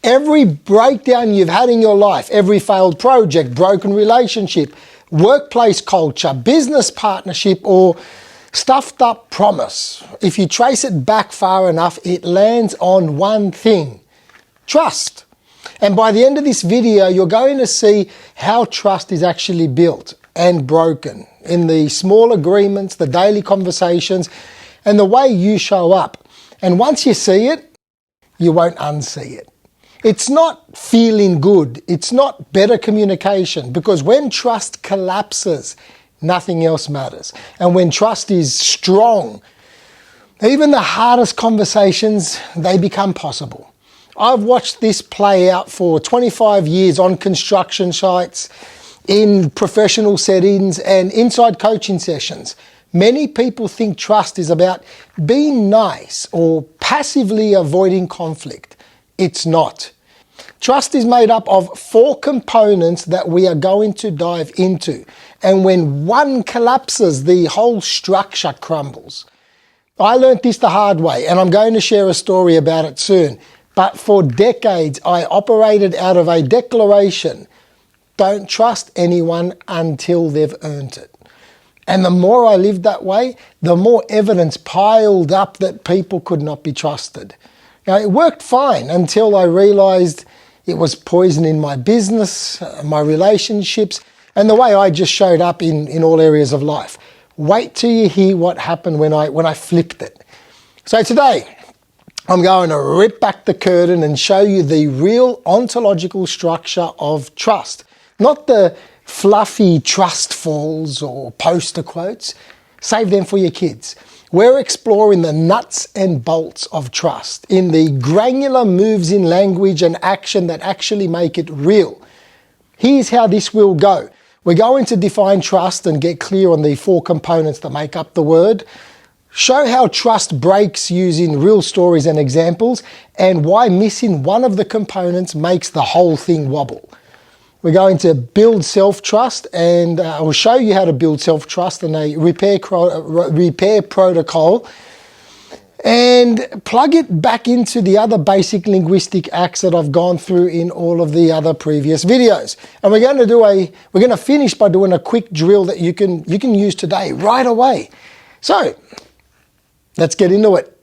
Every breakdown you've had in your life, every failed project, broken relationship, workplace culture, business partnership, or stuffed up promise, if you trace it back far enough, it lands on one thing: trust. And by the end of this video, you're going to see how trust is actually built and broken in the small agreements, the daily conversations, and the way you show up. And once you see it, you won't unsee it. It's not feeling good. It's not better communication, because when trust collapses, nothing else matters. And when trust is strong, even the hardest conversations, they become possible. I've watched this play out for 25 years on construction sites, in professional settings, and inside coaching sessions. Many people think trust is about being nice or passively avoiding conflict. It's not. Trust is made up of 4 components that we are going to dive into. And when one collapses, the whole structure crumbles. I learnt this the hard way, and I'm going to share a story about it soon. But for decades, I operated out of a declaration: don't trust anyone until they've earned it. And the more I lived that way, the more evidence piled up that people could not be trusted. Now, it worked fine until I realized it was poisoning my business, my relationships, and the way I just showed up in all areas of life. Wait till you hear what happened when I flipped it. So today, I'm going to rip back the curtain and show you the real ontological structure of trust. Not the fluffy trust falls or poster quotes. Save them for your kids. We're exploring the nuts and bolts of trust in the granular moves in language and action that actually make it real. Here's how this will go. We're going to define trust and get clear on the 4 components that make up the word. Show how trust breaks using real stories and examples, and why missing one of the components makes the whole thing wobble. We're going to build self-trust, and I will show you how to build self-trust in a repair protocol, and plug it back into the other basic linguistic acts that I've gone through in all of the other previous videos. And we're going to finish by doing a quick drill that you can use today, right away. So, let's get into it.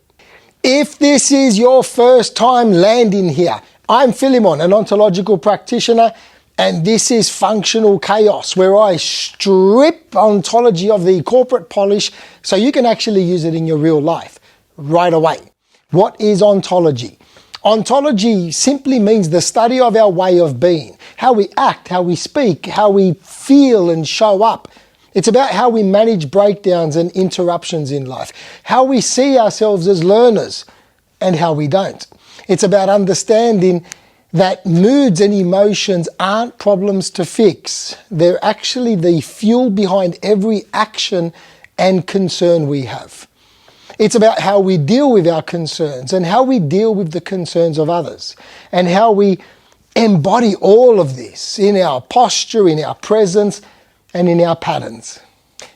If this is your first time landing here, I'm Filimon, an ontological practitioner, and this is Functional Chaos, where I strip ontology of the corporate polish so you can actually use it in your real life right away. What is ontology? Ontology simply means the study of our way of being, how we act, how we speak, how we feel and show up. It's about how we manage breakdowns and interruptions in life, how we see ourselves as learners and how we don't. It's about understanding that moods and emotions aren't problems to fix. They're actually the fuel behind every action and concern we have. It's about how we deal with our concerns and how we deal with the concerns of others, and how we embody all of this in our posture, in our presence, and in our patterns.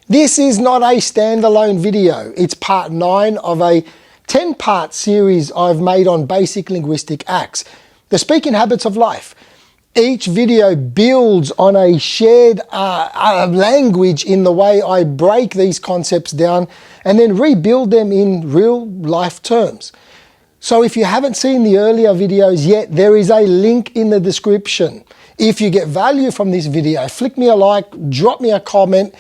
This is not a standalone video. It's part 9 of a 10-part series I've made on basic linguistic acts, the speaking habits of life. Each video builds on a shared language in the way I break these concepts down and then rebuild them in real life terms. So if you haven't seen the earlier videos yet, there is a link in the description. If you get value from this video, flick me a like, drop me a comment,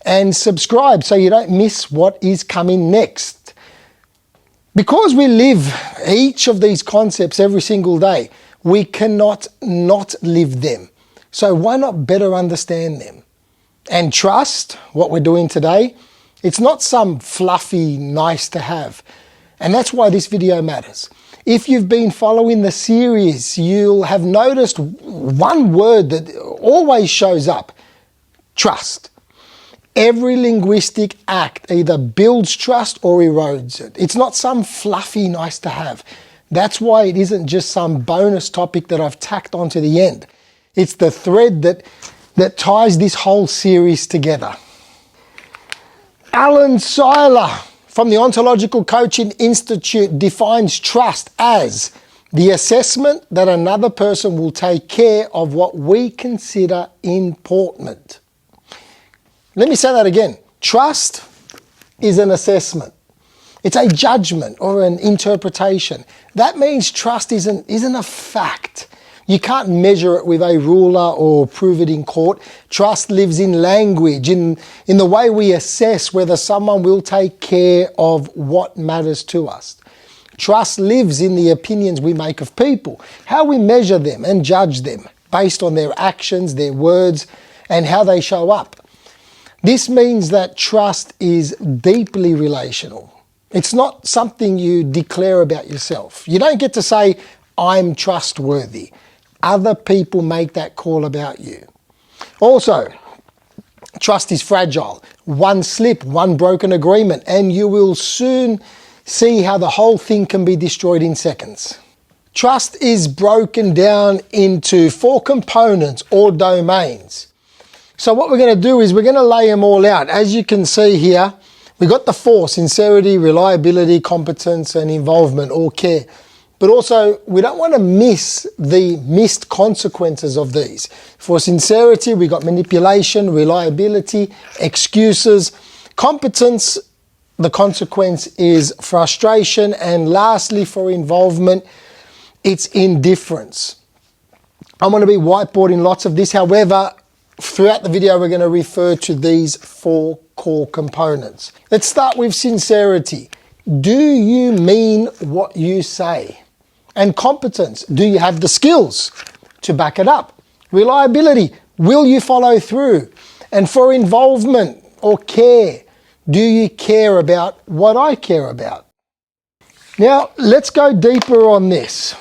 and subscribe so you don't miss what is coming next. Because we live each of these concepts every single day, we cannot not live them. So why not better understand them? And trust, what we're doing today, it's not some fluffy nice to have. And that's why this video matters. If you've been following the series, you'll have noticed one word that always shows up: trust. Every linguistic act either builds trust or erodes it. It's not some fluffy nice to have. That's why it isn't just some bonus topic that I've tacked onto the end. It's the thread that ties this whole series together. Alan Seiler from the Ontological Coaching Institute defines trust as The assessment that another person will take care of what we consider important. Let me say that again. Trust is an assessment. It's a judgment or an interpretation. That means trust isn't a fact. You can't measure it with a ruler or prove it in court. Trust lives in language, in the way we assess whether someone will take care of what matters to us. Trust lives in the opinions we make of people, how we measure them and judge them based on their actions, their words, and how they show up. This means that trust is deeply relational. It's not something you declare about yourself. You don't get to say, I'm trustworthy. Other people make that call about you. Also, trust is fragile. One slip, one broken agreement, and you will soon see how the whole thing can be destroyed in seconds. Trust is broken down into 4 components or domains. So what we're going to do is we're going to lay them all out. As you can see here, we've got the 4: sincerity, reliability, competence, and involvement or care. But also, we don't want to miss the missed consequences of these. For sincerity, we got manipulation, reliability, excuses. Competence, the consequence is frustration. And lastly, for involvement, it's indifference. I'm going to be whiteboarding lots of this. However, throughout the video, we're going to refer to these 4 core components. Let's start with sincerity. Do you mean what you say? And competence, do you have the skills to back it up? Reliability, will you follow through? And for involvement or care, do you care about what I care about? Now, let's go deeper on this.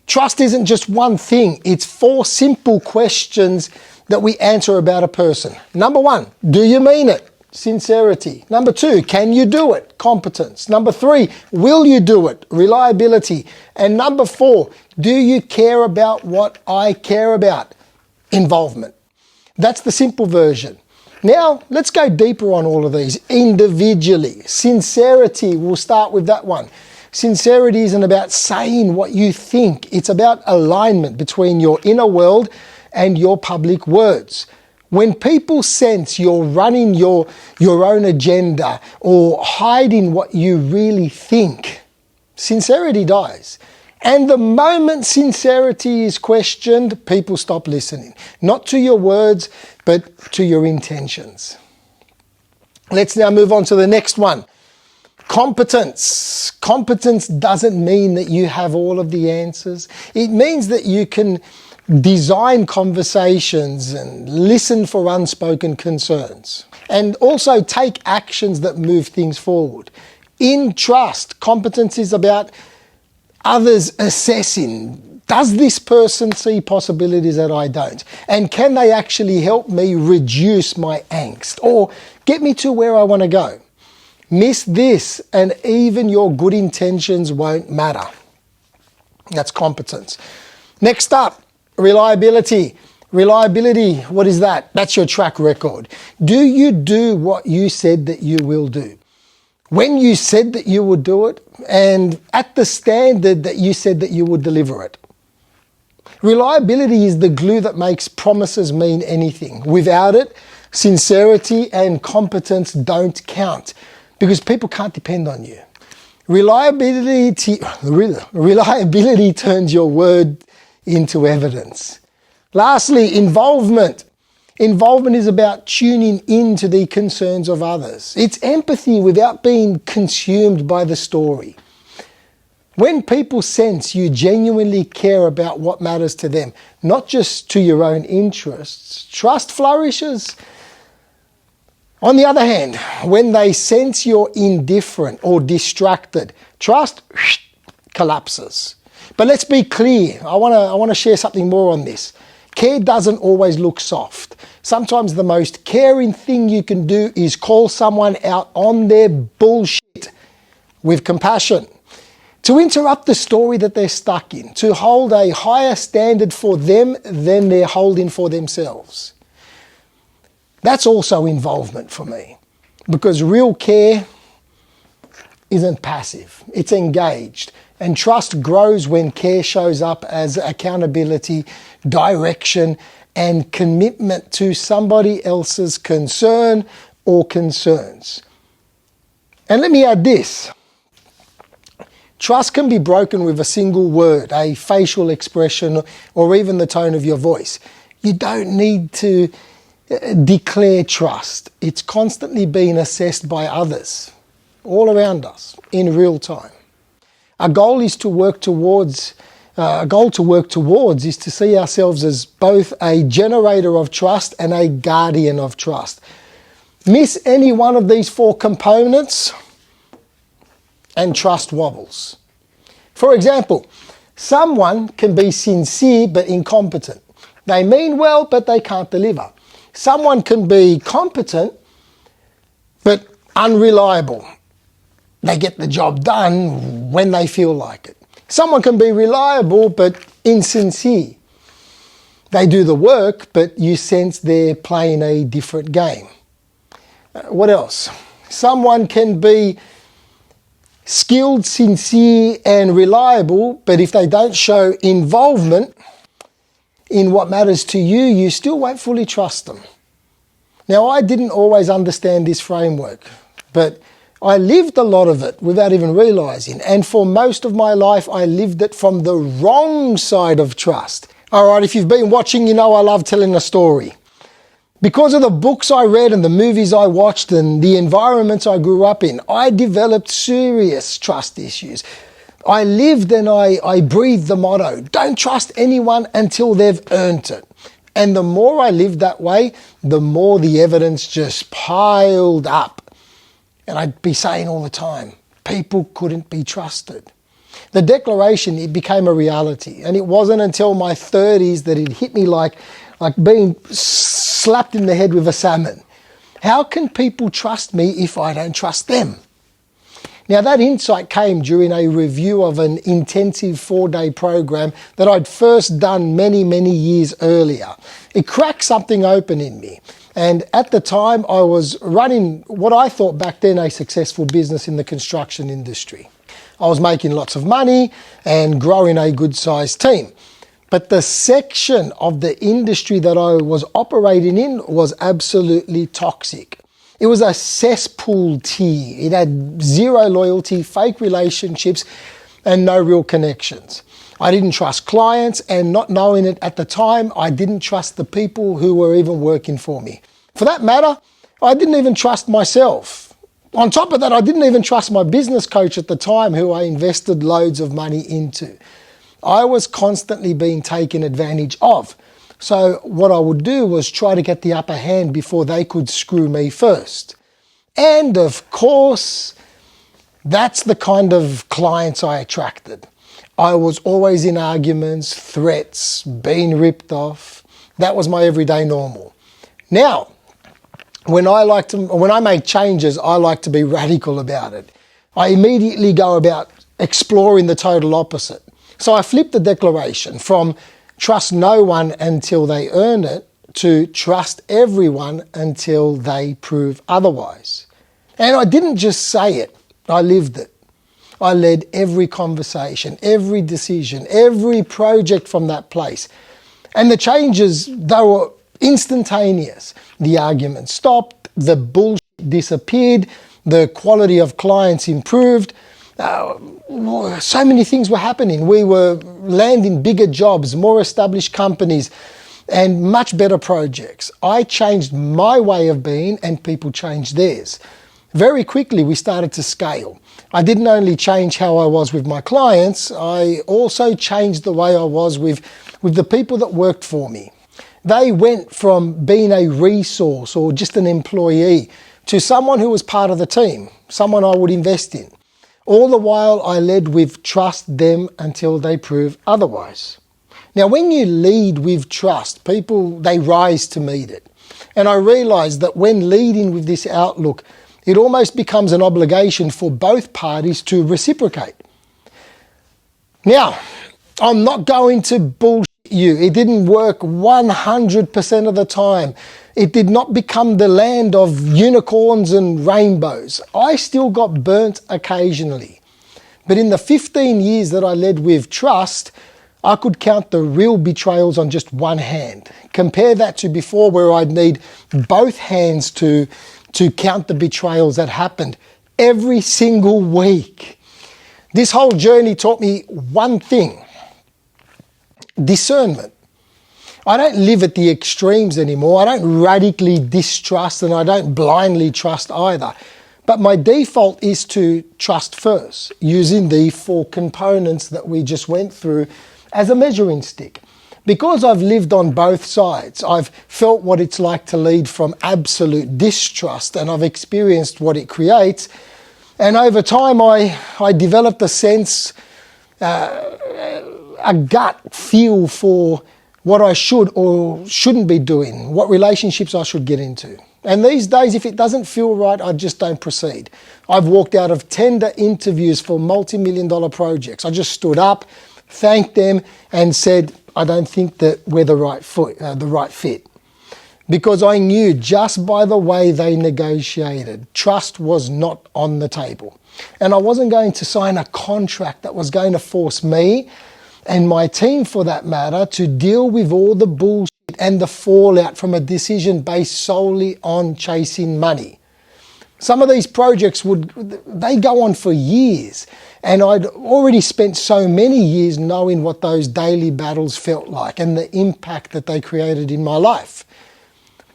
Trust isn't just one thing, it's 4 simple questions that we answer about a person. Number 1, do you mean it? Sincerity. Number 2, can you do it? Competence. Number 3, will you do it? Reliability. And number 4, do you care about what I care about? Involvement. That's the simple version. Now, let's go deeper on all of these individually. Sincerity, we'll start with that one. Sincerity isn't about saying what you think. It's about alignment between your inner world and your public words. When people sense you're running your own agenda or hiding what you really think, sincerity dies. And the moment sincerity is questioned, people stop listening. Not to your words, but to your intentions. Let's now move on to the next one. Competence. Competence doesn't mean that you have all of the answers. It means that you can design conversations and listen for unspoken concerns, and also take actions that move things forward. In trust, competence is about others assessing, does this person see possibilities that I don't? And can they actually help me reduce my angst or get me to where I want to go? Miss this and even your good intentions won't matter. That's competence. Next up, reliability. Reliability, what is that? That's your track record. Do you do what you said that you will do? When you said that you would do it, and at the standard that you said that you would deliver it. Reliability is the glue that makes promises mean anything. Without it, sincerity and competence don't count because people can't depend on you. Reliability turns your word into evidence. Lastly, involvement. Involvement is about tuning into the concerns of others. It's empathy without being consumed by the story. When people sense you genuinely care about what matters to them, not just to your own interests, trust flourishes. On the other hand, when they sense you're indifferent or distracted, trust collapses. But let's be clear. I want to share something more on this. Care doesn't always look soft. Sometimes the most caring thing you can do is call someone out on their bullshit with compassion. To interrupt the story that they're stuck in. To hold a higher standard for them than they're holding for themselves. That's also involvement for me. Because real care isn't passive. It's engaged. And trust grows when care shows up as accountability, direction, and commitment to somebody else's concern or concerns. And let me add this. Trust can be broken with a single word, a facial expression, or even the tone of your voice. You don't need to declare trust. It's constantly being assessed by others, all around us, in real time. A goal to work towards is to see ourselves as both a generator of trust and a guardian of trust. Miss any one of these four components and trust wobbles. For example, someone can be sincere but incompetent. They mean well, but they can't deliver. Someone can be competent but unreliable. They get the job done when they feel like it. Someone can be reliable but insincere. They do the work, but you sense they're playing a different game. What else? Someone can be skilled, sincere, and reliable, but if they don't show involvement in what matters to you, you still won't fully trust them. Now, I didn't always understand this framework, but I lived a lot of it without even realizing. And for most of my life, I lived it from the wrong side of trust. All right, if you've been watching, you know I love telling a story. Because of the books I read and the movies I watched and the environments I grew up in, I developed serious trust issues. I lived and I breathed the motto, don't trust anyone until they've earned it. And the more I lived that way, the more the evidence just piled up. And I'd be saying all the time, people couldn't be trusted. The declaration, it became a reality. And it wasn't until my 30s that it hit me like being slapped in the head with a salmon. How can people trust me if I don't trust them? Now that insight came during a review of an intensive 4-day program that I'd first done many, many years earlier. It cracked something open in me. And at the time, I was running what I thought back then a successful business in the construction industry. I was making lots of money and growing a good-sized team. But the section of the industry that I was operating in was absolutely toxic. It was a cesspool tier. It had zero loyalty, fake relationships, and no real connections. I didn't trust clients, and not knowing it at the time, I didn't trust the people who were even working for me. For that matter, I didn't even trust myself. On top of that, I didn't even trust my business coach at the time, who I invested loads of money into. I was constantly being taken advantage of. So what I would do was try to get the upper hand before they could screw me first. And of course, that's the kind of clients I attracted. I was always in arguments, threats, being ripped off. That was my everyday normal. Now, when I make changes, I like to be radical about it. I immediately go about exploring the total opposite. So I flipped the declaration from trust no one until they earn it to trust everyone until they prove otherwise. And I didn't just say it, I lived it. I led every conversation, every decision, every project from that place. And the changes, they were instantaneous. The argument stopped, the bullshit disappeared, the quality of clients improved. So many things were happening. We were landing bigger jobs, more established companies, and much better projects. I changed my way of being and people changed theirs. Very quickly, we started to scale. I didn't only change how I was with my clients, I also changed the way I was with the people that worked for me. They went from being a resource or just an employee to someone who was part of the team, someone I would invest in. All the while, I led with trust them until they prove otherwise. Now, when you lead with trust, people, they rise to meet it. And I realized that when leading with this outlook, it almost becomes an obligation for both parties to reciprocate. Now, I'm not going to bullshit you. It didn't work 100% of the time. It did not become the land of unicorns and rainbows. I still got burnt occasionally. But in the 15 years that I led with trust, I could count the real betrayals on just one hand. Compare that to before, where I'd need both hands to count the betrayals that happened every single week. This whole journey taught me one thing: discernment. I don't live at the extremes anymore. I don't radically distrust, and I don't blindly trust either. But my default is to trust first, using the 4 components that we just went through as a measuring stick. Because I've lived on both sides, I've felt what it's like to lead from absolute distrust, and I've experienced what it creates. And over time, I developed a sense, a gut feel for what I should or shouldn't be doing, what relationships I should get into. And these days, if it doesn't feel right, I just don't proceed. I've walked out of tender interviews for multi-million-dollar projects. I just stood up, thanked them, and said, I don't think that we're the right fit. Because I knew just by the way they negotiated, trust was not on the table. And I wasn't going to sign a contract that was going to force me, and my team for that matter, to deal with all the bullshit and the fallout from a decision based solely on chasing money. Some of these projects they go on for years, and I'd already spent so many years knowing what those daily battles felt like and the impact that they created in my life.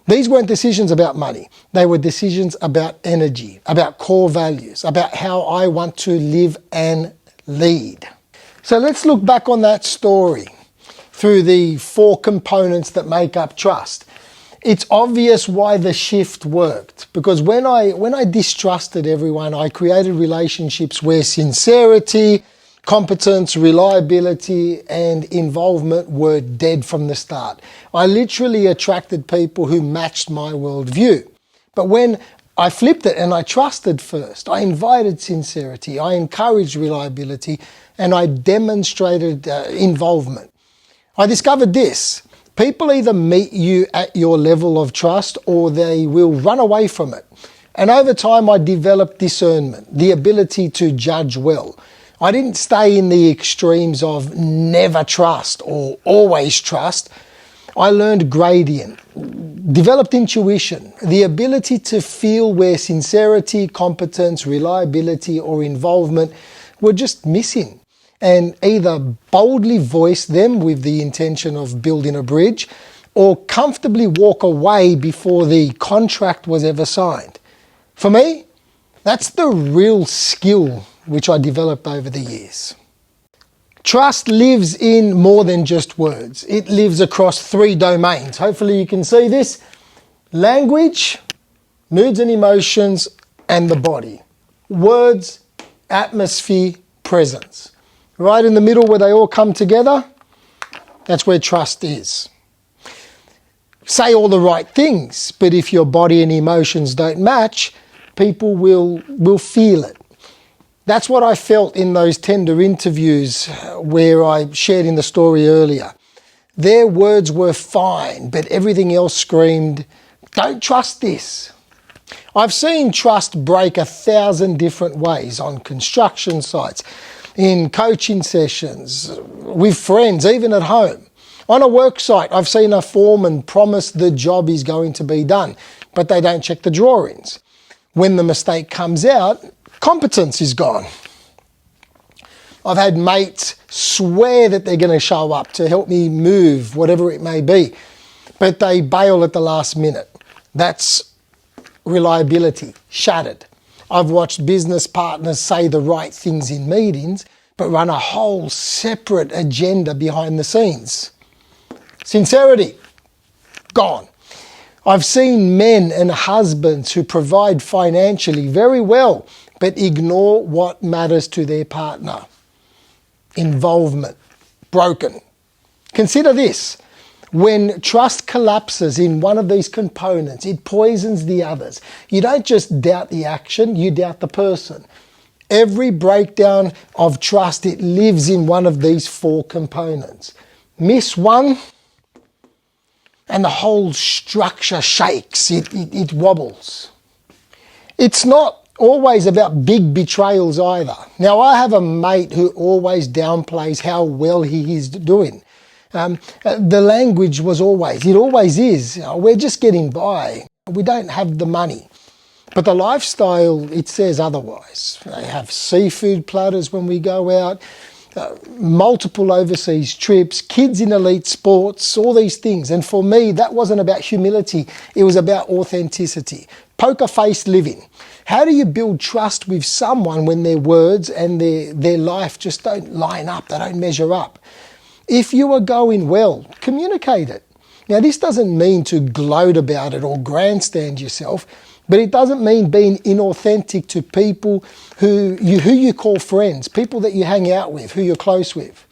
These weren't decisions about money. They were decisions about energy, about core values, about how I want to live and lead. So let's look back on that story through the 4 components that make up trust. It's obvious why the shift worked, because when I distrusted everyone, I created relationships where sincerity, competence, reliability, and involvement were dead from the start. I literally attracted people who matched my worldview. But when I flipped it and I trusted first, I invited sincerity, I encouraged reliability, and I demonstrated involvement. I discovered this: people either meet you at your level of trust or they will run away from it. And over time, I developed discernment, the ability to judge well. I didn't stay in the extremes of never trust or always trust. I learned gradient, developed intuition, the ability to feel where sincerity, competence, reliability, or involvement were just missing, and either boldly voice them with the intention of building a bridge or comfortably walk away before the contract was ever signed. For me, that's the real skill which I developed over the years. Trust lives in more than just words. It lives across 3 domains. Hopefully you can see this: language, moods and emotions, and the body. Words, atmosphere, presence. Right in the middle where they all come together, that's where trust is. Say all the right things, but if your body and emotions don't match, people will feel it. That's what I felt in those tender interviews where I shared in the story earlier. Their words were fine, but everything else screamed, don't trust this. I've seen trust break 1,000 different ways on construction sites, in coaching sessions, with friends, even at home. On a work site, I've seen a foreman promise the job is going to be done, but they don't check the drawings. When the mistake comes out, competence is gone. I've had mates swear that they're going to show up to help me move, whatever it may be, but they bail at the last minute. That's reliability shattered. I've watched business partners say the right things in meetings, but run a whole separate agenda behind the scenes. Sincerity, gone. I've seen men and husbands who provide financially very well, but ignore what matters to their partner. Involvement, broken. Consider this: when trust collapses in one of these components, it poisons the others. You don't just doubt the action, you doubt the person. Every breakdown of trust, it lives in one of these 4 components. Miss one, and the whole structure shakes, it wobbles. It's not always about big betrayals either. Now, I have a mate who always downplays how well he is doing. The language was always, it always is, we're just getting by. We don't have the money. But the lifestyle, it says otherwise. They have seafood platters when we go out, multiple overseas trips, kids in elite sports, all these things. And for me, that wasn't about humility. It was about authenticity. Poker face living. How do you build trust with someone when their words and their life just don't line up, they don't measure up? If you are going well, communicate it. Now, this doesn't mean to gloat about it or grandstand yourself, but it doesn't mean being inauthentic to people who you call friends, people that you hang out with, who you're close with.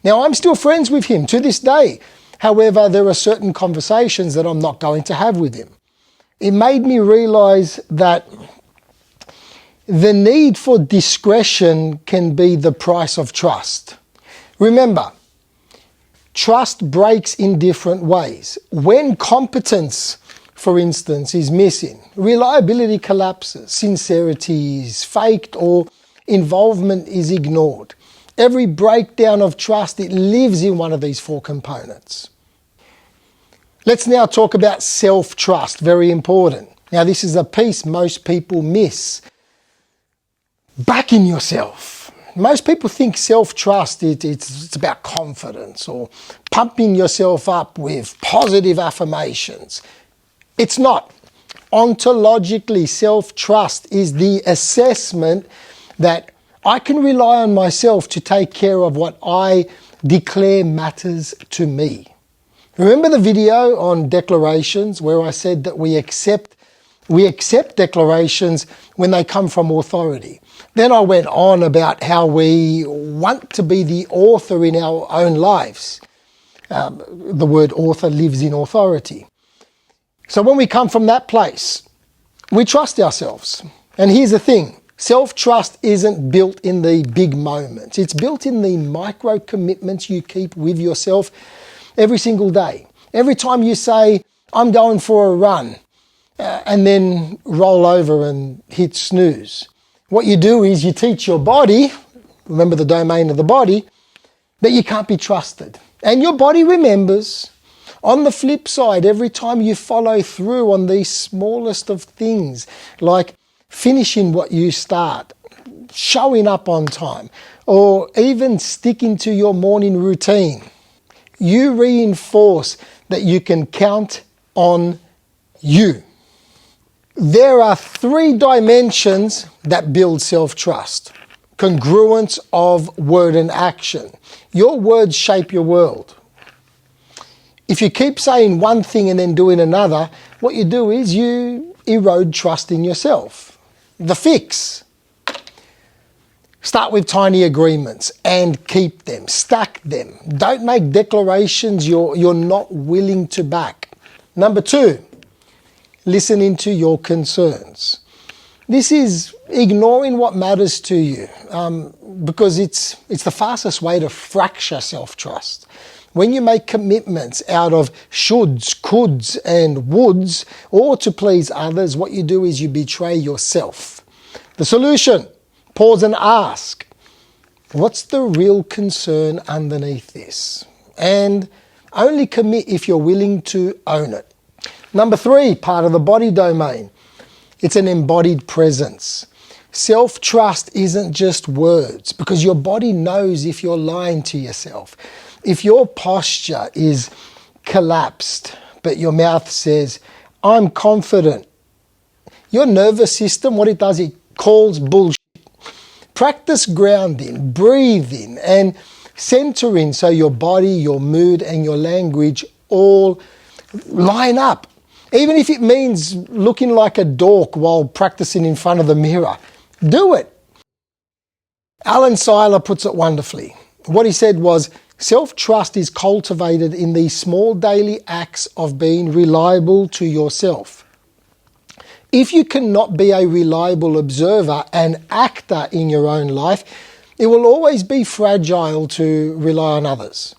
Now, I'm still friends with him to this day. However, there are certain conversations that I'm not going to have with him. It made me realize that the need for discretion can be the price of trust. Remember, trust breaks in different ways. When competence, for instance, is missing, reliability collapses, sincerity is faked, or involvement is ignored. Every breakdown of trust, it lives in one of these four components. Let's now talk about self-trust, very important. Now, this is a piece most people miss. Backing yourself. Most people think self-trust, it's about confidence or pumping yourself up with positive affirmations. It's not. Ontologically, self-trust is the assessment that I can rely on myself to take care of what I declare matters to me. Remember the video on declarations where I said that we accept declarations when they come from authority. Then I went on about how we want to be the author in our own lives. The word author lives in authority. So when we come from that place, we trust ourselves. And here's the thing, self-trust isn't built in the big moments. It's built in the micro commitments you keep with yourself every single day. Every time you say, I'm going for a run, and then roll over and hit snooze. What you do is you teach your body, remember the domain of the body, that you can't be trusted. And your body remembers. On the flip side, every time you follow through on these smallest of things, like finishing what you start, showing up on time, or even sticking to your morning routine, you reinforce that you can count on you. There are three dimensions that build self-trust. Congruence of word and action. Your words shape your world. If you keep saying one thing and then doing another, what you do is you erode trust in yourself. The fix. Start with tiny agreements and keep them. Stack them. Don't make declarations you're not willing to back. Number 2. Listening to your concerns. This is ignoring what matters to you because it's the fastest way to fracture self-trust. When you make commitments out of shoulds, coulds and woulds or to please others, what you do is you betray yourself. The solution, pause and ask, what's the real concern underneath this? And only commit if you're willing to own it. Number 3, part of the body domain. It's an embodied presence. Self-trust isn't just words because your body knows if you're lying to yourself. If your posture is collapsed, but your mouth says, I'm confident. Your nervous system, what it does, it calls bullshit. Practice grounding, breathing, and centering so your body, your mood, and your language all line up. Even if it means looking like a dork while practicing in front of the mirror, do it. Alan Seiler puts it wonderfully. What he said was, self-trust is cultivated in these small daily acts of being reliable to yourself. If you cannot be a reliable observer and actor in your own life, it will always be fragile to rely on others.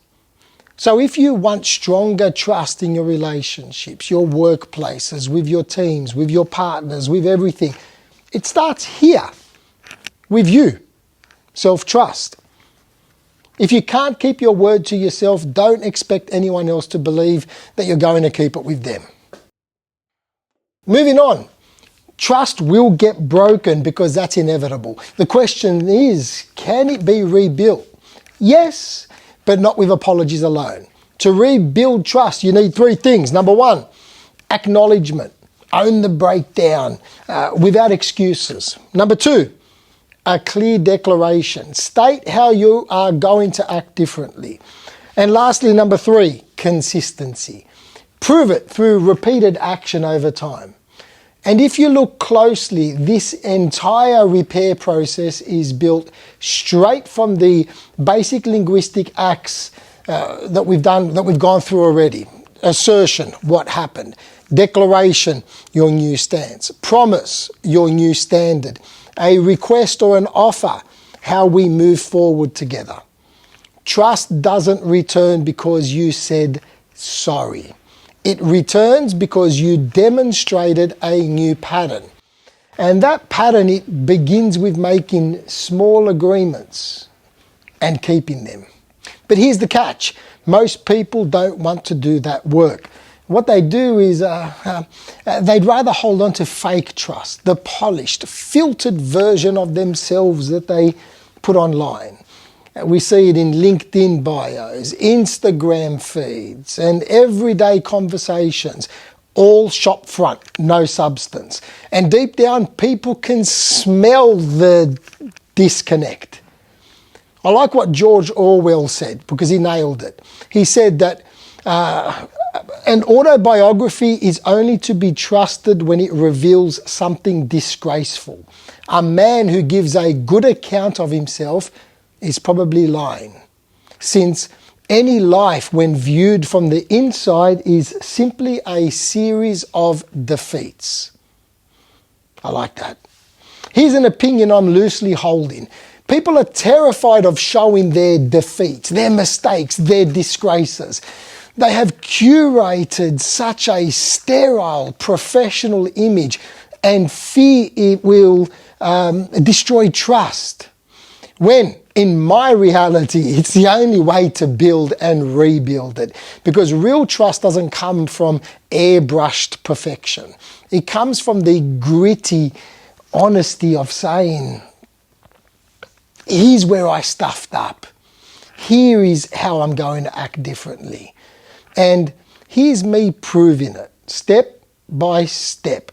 So if you want stronger trust in your relationships, your workplaces, with your teams, with your partners, with everything, It starts here with you, self-trust. If you can't keep your word to yourself, don't expect anyone else to believe that you're going to keep it with them. Moving on. Trust will get broken because that's inevitable. The question is, can it be rebuilt? Yes, but not with apologies alone. To rebuild trust, you need three things. Number one, acknowledgement. Own the breakdown without excuses. Number two, a clear declaration. State how you are going to act differently. And lastly, number three, consistency. Prove it through repeated action over time. And if you look closely, this entire repair process is built straight from the basic linguistic acts that we've gone through already. Assertion, what happened. Declaration, your new stance. Promise, your new standard. A request or an offer, how we move forward together. Trust doesn't return because you said sorry. It returns because you demonstrated a new pattern. And that pattern, it begins with making small agreements and keeping them. But here's the catch. Most people don't want to do that work. What they do is they'd rather hold on to fake trust, the polished, filtered version of themselves that they put online. We see it in LinkedIn bios, Instagram feeds, and everyday conversations, all shop front, no substance. And deep down, people can smell the disconnect. I like what George Orwell said, because he nailed it. He said that an autobiography is only to be trusted when it reveals something disgraceful. A man who gives a good account of himself is probably lying, since any life, when viewed from the inside, is simply a series of defeats. I like that. Here's an opinion I'm loosely holding. People are terrified of showing their defeats, their mistakes, their disgraces. They have curated such a sterile, professional image and fear it will destroy trust. When, in my reality, it's the only way to build and rebuild it. Because real trust doesn't come from airbrushed perfection. It comes from the gritty honesty of saying, here's where I stuffed up. Here is how I'm going to act differently. And here's me proving it, step by step.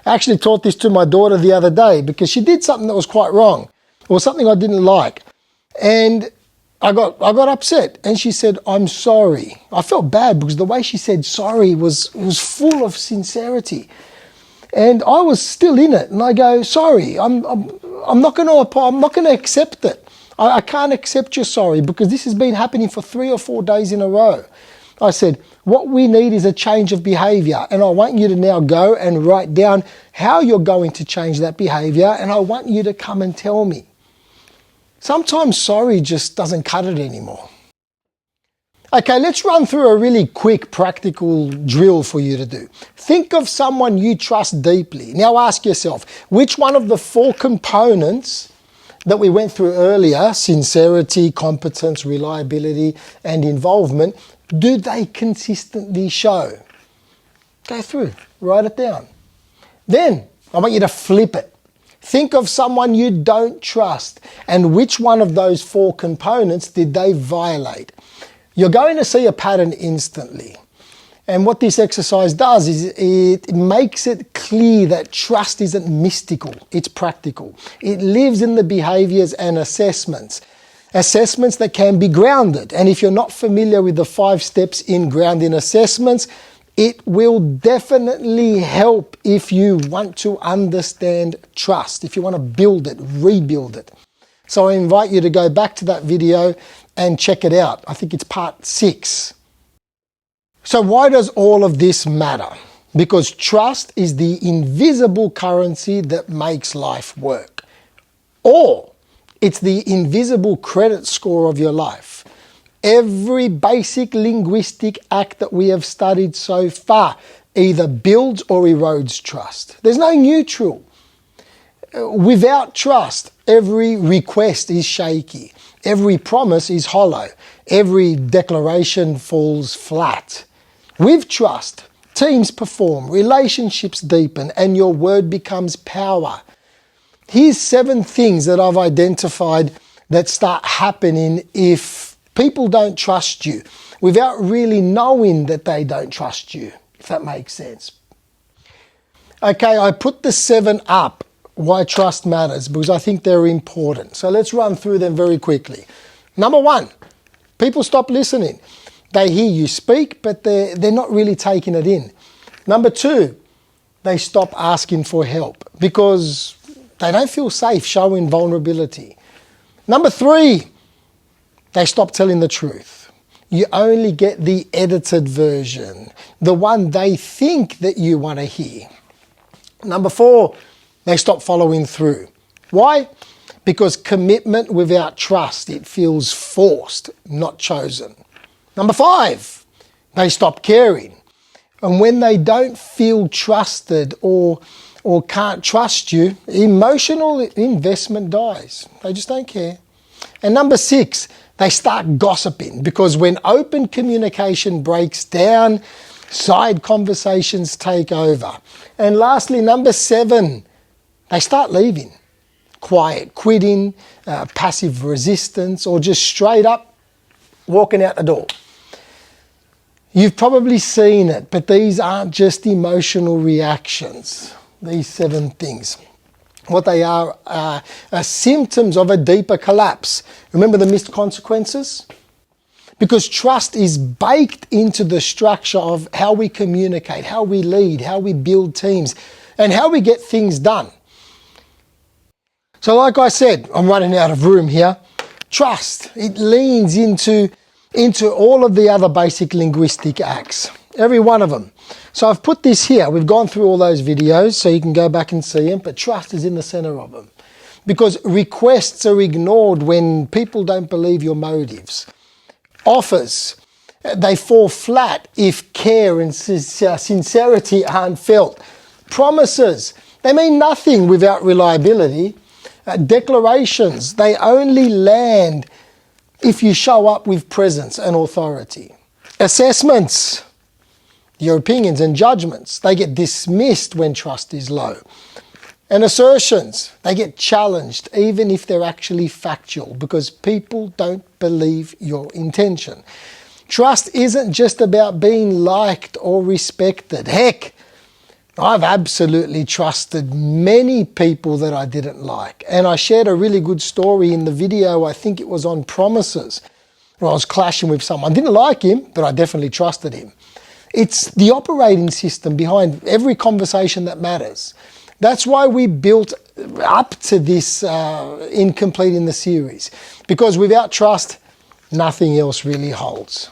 I actually taught this to my daughter the other day because she did something that was quite wrong, or something I didn't like. And I got upset, and she said, I'm sorry. I felt bad because the way she said sorry was full of sincerity. And I was still in it, and I go, sorry, I'm not going to accept it. I can't accept your sorry because this has been happening for 3 or 4 days in a row. I said, what we need is a change of behavior, and I want you to now go and write down how you're going to change that behavior, and I want you to come and tell me. Sometimes sorry just doesn't cut it anymore. Okay, let's run through a really quick practical drill for you to do. Think of someone you trust deeply. Now ask yourself, which one of the 4 components that we went through earlier, sincerity, competence, reliability, and involvement, do they consistently show? Go through, write it down. Then I want you to flip it. Think of someone you don't trust and which one of those 4 components did they violate. You're going to see a pattern instantly. And what this exercise does is it makes it clear that trust isn't mystical, it's practical. It lives in the behaviors and assessments that can be grounded. And if you're not familiar with the 5 steps in grounding assessments, it will definitely help if you want to understand trust, if you want to build it, rebuild it. So I invite you to go back to that video and check it out. I think it's part 6. So why does all of this matter? Because trust is the invisible currency that makes life work. Or it's the invisible credit score of your life. Every basic linguistic act that we have studied so far either builds or erodes trust. There's no neutral. Without trust, every request is shaky. Every promise is hollow. Every declaration falls flat. With trust, teams perform, relationships deepen, and your word becomes power. Here's 7 things that I've identified that start happening if people don't trust you without really knowing that they don't trust you, if that makes sense. Okay, I put the 7 up, why trust matters, because I think they're important. So let's run through them very quickly. Number 1, people stop listening. They hear you speak, but they're not really taking it in. Number 2, they stop asking for help because they don't feel safe showing vulnerability. Number 3, they stop telling the truth. You only get the edited version, the one they think that you want to hear. Number 4, they stop following through. Why? Because commitment without trust, it feels forced, not chosen. Number 5, they stop caring. And when they don't feel trusted or can't trust you, emotional investment dies. They just don't care. And number 6, they start gossiping, because when open communication breaks down, side conversations take over. And lastly, number 7, they start leaving. Quiet quitting, passive resistance, or just straight up walking out the door. You've probably seen it, but these aren't just emotional reactions. These 7 things. What they are symptoms of a deeper collapse. Remember the missed consequences? Because trust is baked into the structure of how we communicate, how we lead, how we build teams, and how we get things done. So like I said, I'm running out of room here. Trust, it leans into all of the other basic linguistic acts. Every one of them. So I've put this here. We've gone through all those videos so you can go back and see them, but trust is in the center of them. Because requests are ignored when people don't believe your motives. Offers, they fall flat if care and sincerity aren't felt. Promises, they mean nothing without reliability. Declarations, they only land if you show up with presence and authority. Assessments, your opinions and judgments, they get dismissed when trust is low. And assertions, they get challenged even if they're actually factual, because people don't believe your intention. Trust isn't just about being liked or respected. Heck, I've absolutely trusted many people that I didn't like. And I shared a really good story in the video, I think it was on promises, where I was clashing with someone. I didn't like him, but I definitely trusted him. It's the operating system behind every conversation that matters. That's why we built up to this in completing the series. Because without trust, nothing else really holds.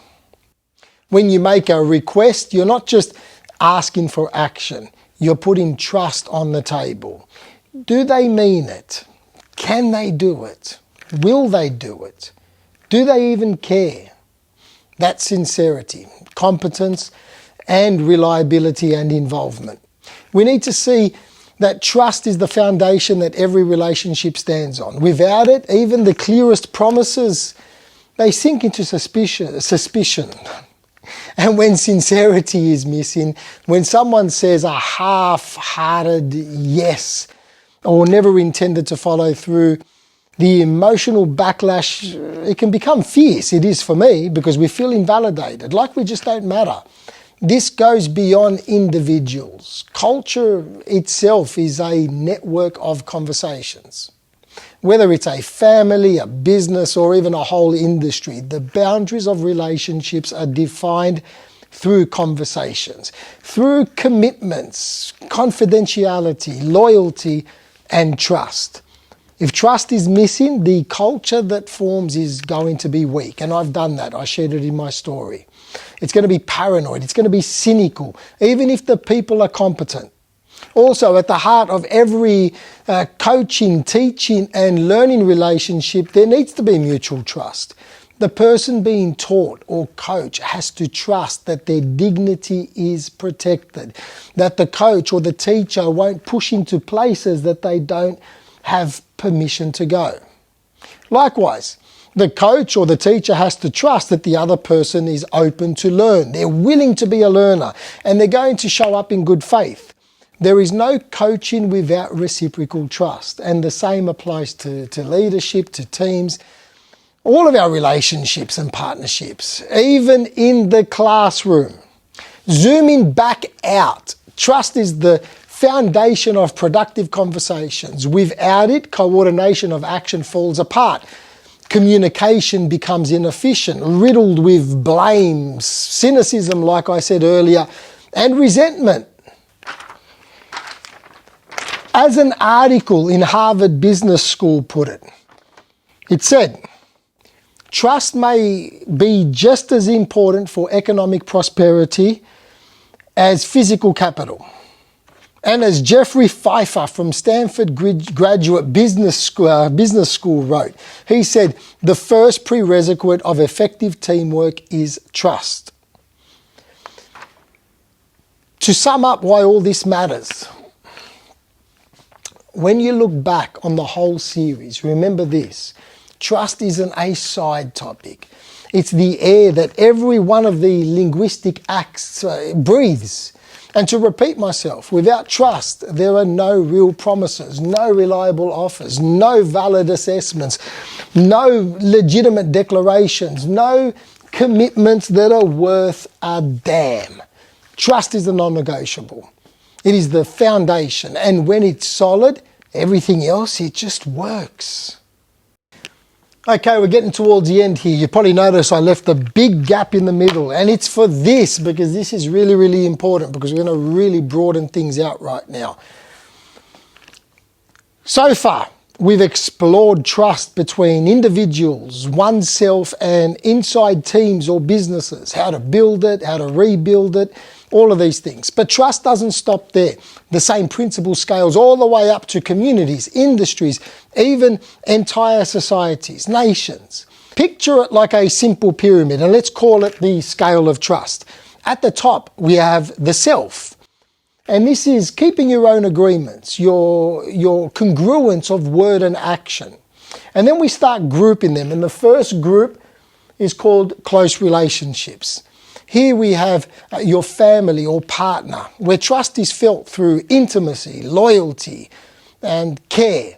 When you make a request, you're not just asking for action. You're putting trust on the table. Do they mean it? Can they do it? Will they do it? Do they even care? That's sincerity, competence, and reliability and involvement. We need to see that trust is the foundation that every relationship stands on. Without it, even the clearest promises, they sink into suspicion. And when sincerity is missing, when someone says a half-hearted yes or never intended to follow through, the emotional backlash, it can become fierce. It is for me, because we feel invalidated, like we just don't matter. This goes beyond individuals. Culture itself is a network of conversations. Whether it's a family, a business, or even a whole industry, the boundaries of relationships are defined through conversations, through commitments, confidentiality, loyalty, and trust. If trust is missing, the culture that forms is going to be weak. And I've done that. I shared it in my story. It's going to be paranoid. It's going to be cynical, even if the people are competent. Also, at the heart of every coaching, teaching, and learning relationship, there needs to be mutual trust. The person being taught or coached has to trust that their dignity is protected, that the coach or the teacher won't push into places that they don't have permission to go. Likewise, the coach or the teacher has to trust that the other person is open to learn. They're willing to be a learner and they're going to show up in good faith. There is no coaching without reciprocal trust, and the same applies to leadership, to teams, all of our relationships and partnerships, even in the classroom. Zooming back out, trust is the foundation of productive conversations. Without it, coordination of action falls apart. Communication becomes inefficient, riddled with blame, cynicism, like I said earlier, and resentment. As an article in Harvard Business School put it, it said, trust may be just as important for economic prosperity as physical capital. And as Jeffrey Pfeiffer from Stanford Graduate Business School wrote, he said, the first prerequisite of effective teamwork is trust. To sum up why all this matters, when you look back on the whole series, remember this: trust isn't a side topic. It's the air that every one of the linguistic acts breathes. And to repeat myself, without trust, there are no real promises, no reliable offers, no valid assessments, no legitimate declarations, no commitments that are worth a damn. Trust is the non-negotiable. It is the foundation. And when it's solid, everything else, it just works. Okay, we're getting towards the end here. You probably notice I left a big gap in the middle, and it's for this, because this is really, really important, because we're going to really broaden things out right now. So far, we've explored trust between individuals, oneself, and inside teams or businesses, how to build it, how to rebuild it, all of these things. But trust doesn't stop there. The same principle scales all the way up to communities, industries, even entire societies, nations. Picture it like a simple pyramid, and let's call it the scale of trust. At the top, we have the self. And this is keeping your own agreements, your congruence of word and action. And then we start grouping them. And the first group is called close relationships. Here we have your family or partner, where trust is felt through intimacy, loyalty, and care.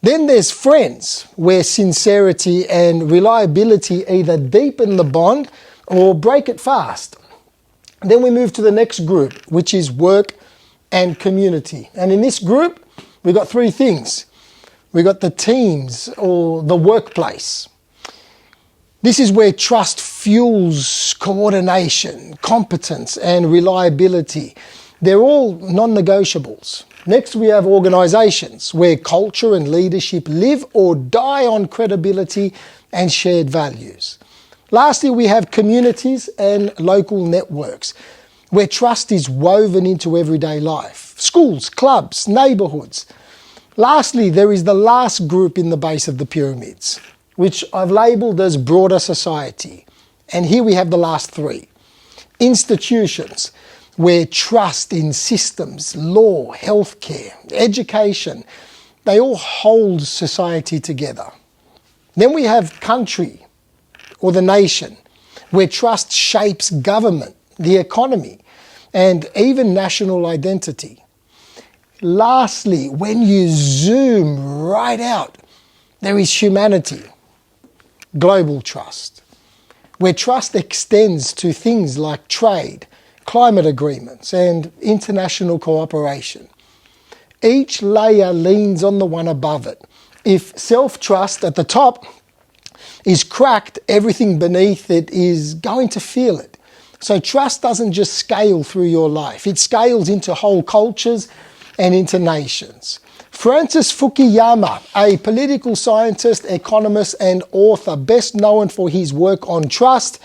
Then there's friends, where sincerity and reliability either deepen the bond or break it fast. Then we move to the next group, which is work and community. And in this group, we've got three things. We've got the teams or the workplace. This is where trust fuels coordination, competence, and reliability. They're all non-negotiables. Next, we have organizations, where culture and leadership live or die on credibility and shared values. Lastly, we have communities and local networks, where trust is woven into everyday life. Schools, clubs, neighborhoods. Lastly, there is the last group in the base of the pyramids, which I've labeled as broader society. And here we have the last three. Institutions, where trust in systems, law, healthcare, education, they all hold society together. Then we have country, or the nation, where trust shapes government, the economy, and even national identity. Lastly, when you zoom right out, there is humanity, global trust, where trust extends to things like trade, climate agreements, and international cooperation. Each layer leans on the one above it. If self-trust at the top is cracked, everything beneath it is going to feel it. So trust doesn't just scale through your life. It scales into whole cultures and into nations. Francis Fukuyama, a political scientist, economist, and author, best known for his work on trust,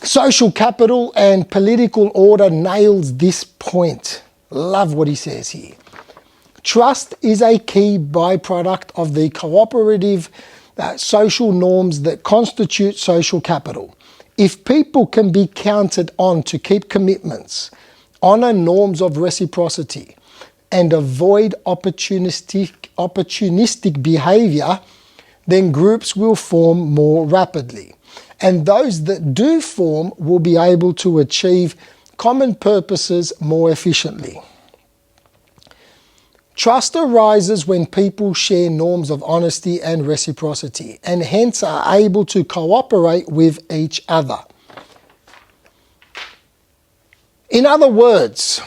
social capital, and political order, nails this point. Love what he says here. Trust is a key byproduct of the cooperative social norms that constitute social capital. If people can be counted on to keep commitments, honor norms of reciprocity, and avoid opportunistic behavior, then groups will form more rapidly. And those that do form will be able to achieve common purposes more efficiently. Trust arises when people share norms of honesty and reciprocity, and hence are able to cooperate with each other. In other words,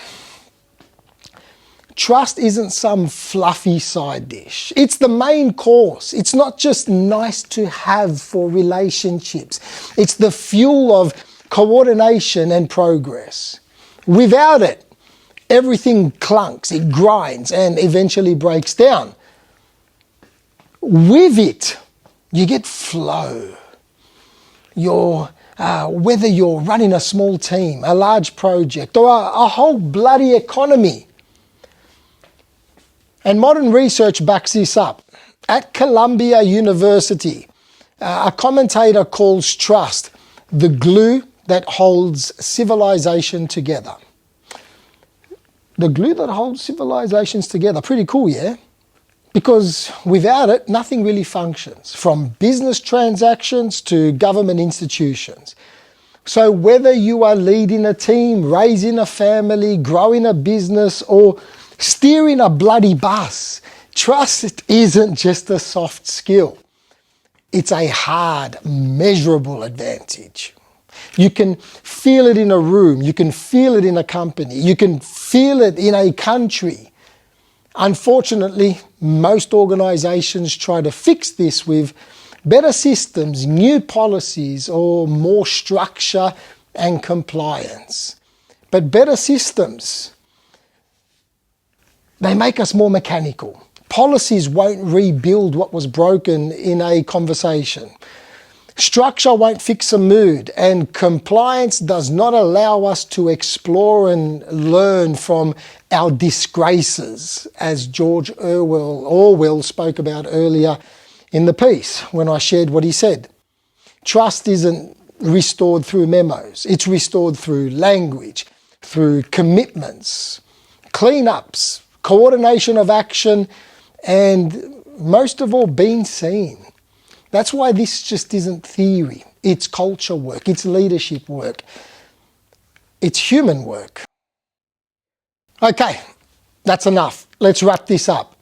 trust isn't some fluffy side dish. It's the main course. It's not just nice to have for relationships. It's the fuel of coordination and progress. Without it, everything clunks, it grinds, and eventually breaks down. With it, you get flow. Whether you're running a small team, a large project, or a whole bloody economy. And modern research backs this up. At Columbia University, a commentator calls trust the glue that holds civilization together. The glue that holds civilizations together. Pretty cool, yeah? Because without it, nothing really functions, from business transactions to government institutions. So whether you are leading a team, raising a family, growing a business, or steering a bloody bus, trust isn't just a soft skill. It's a hard, measurable advantage. You can feel it in a room, you can feel it in a company, you can feel it in a country. Unfortunately, most organizations try to fix this with better systems, new policies, or more structure and compliance. But better systems, they make us more mechanical. Policies won't rebuild what was broken in a conversation. Structure won't fix a mood, and compliance does not allow us to explore and learn from our disgraces, as George Orwell spoke about earlier in the piece when I shared what he said. Trust isn't restored through memos. It's restored through language, through commitments, cleanups, coordination of action, and most of all, being seen. That's why this just isn't theory. It's culture work. It's leadership work. It's human work. Okay, that's enough. Let's wrap this up.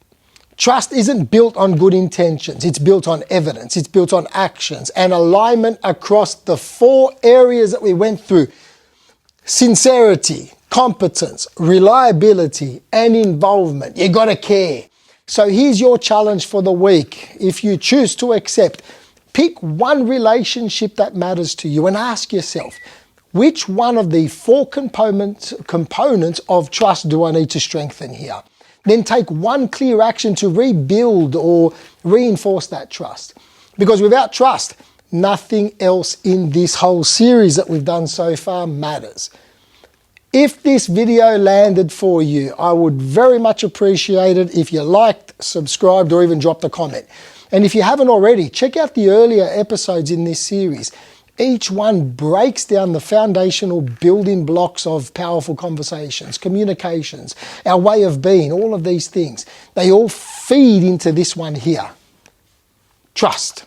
Trust isn't built on good intentions. It's built on evidence. It's built on actions and alignment across the 4 areas that we went through. Sincerity, competence, reliability, and involvement. You gotta care. So here's your challenge for the week. If you choose to accept, pick one relationship that matters to you and ask yourself, which one of the 4 components of trust do I need to strengthen here? Then take one clear action to rebuild or reinforce that trust. Because without trust, nothing else in this whole series that we've done so far matters. If this video landed for you, I would very much appreciate it if you liked, subscribed, or even dropped a comment. And if you haven't already, check out the earlier episodes in this series. Each one breaks down the foundational building blocks of powerful conversations, communications, our way of being, all of these things. They all feed into this one here. Trust.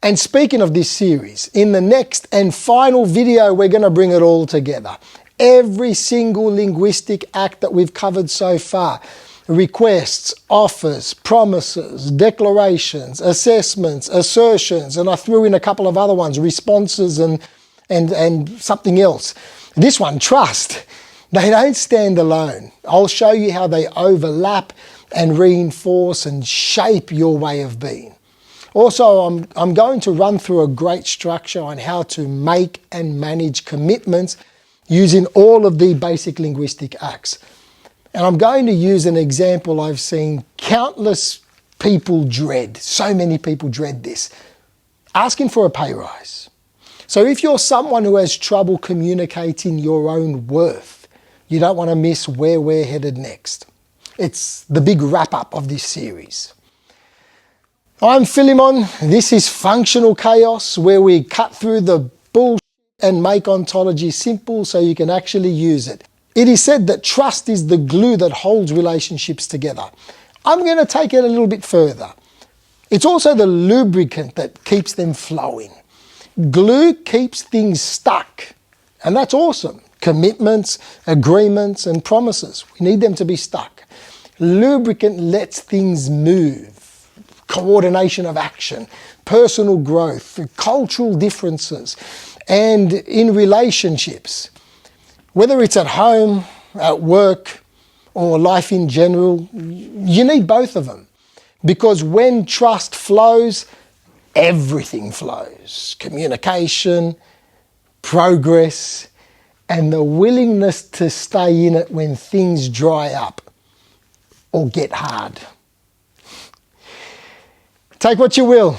And speaking of this series, in the next and final video, we're going to bring it all together. Every single linguistic act that we've covered so far. Requests, offers, promises, declarations, assessments, assertions, and I threw in a couple of other ones, responses and something else. This one, trust. They don't stand alone. I'll show you how they overlap and reinforce and shape your way of being. Also, I'm going to run through a great structure on how to make and manage commitments using all of the basic linguistic acts. And I'm going to use an example I've seen countless people dread. So many people dread this. Asking for a pay rise. So if you're someone who has trouble communicating your own worth, you don't want to miss where we're headed next. It's the big wrap up of this series. I'm Filimon. This is Functional Chaos, where we cut through the bullshit and make ontology simple so you can actually use it. It is said that trust is the glue that holds relationships together. I'm going to take it a little bit further. It's also the lubricant that keeps them flowing. Glue keeps things stuck, and that's awesome. Commitments, agreements, and promises. We need them to be stuck. Lubricant lets things move. Coordination of action, personal growth, cultural differences, and in relationships. Whether it's at home, at work, or life in general, you need both of them. Because when trust flows, everything flows. Communication, progress, and the willingness to stay in it when things dry up or get hard. Take what you will.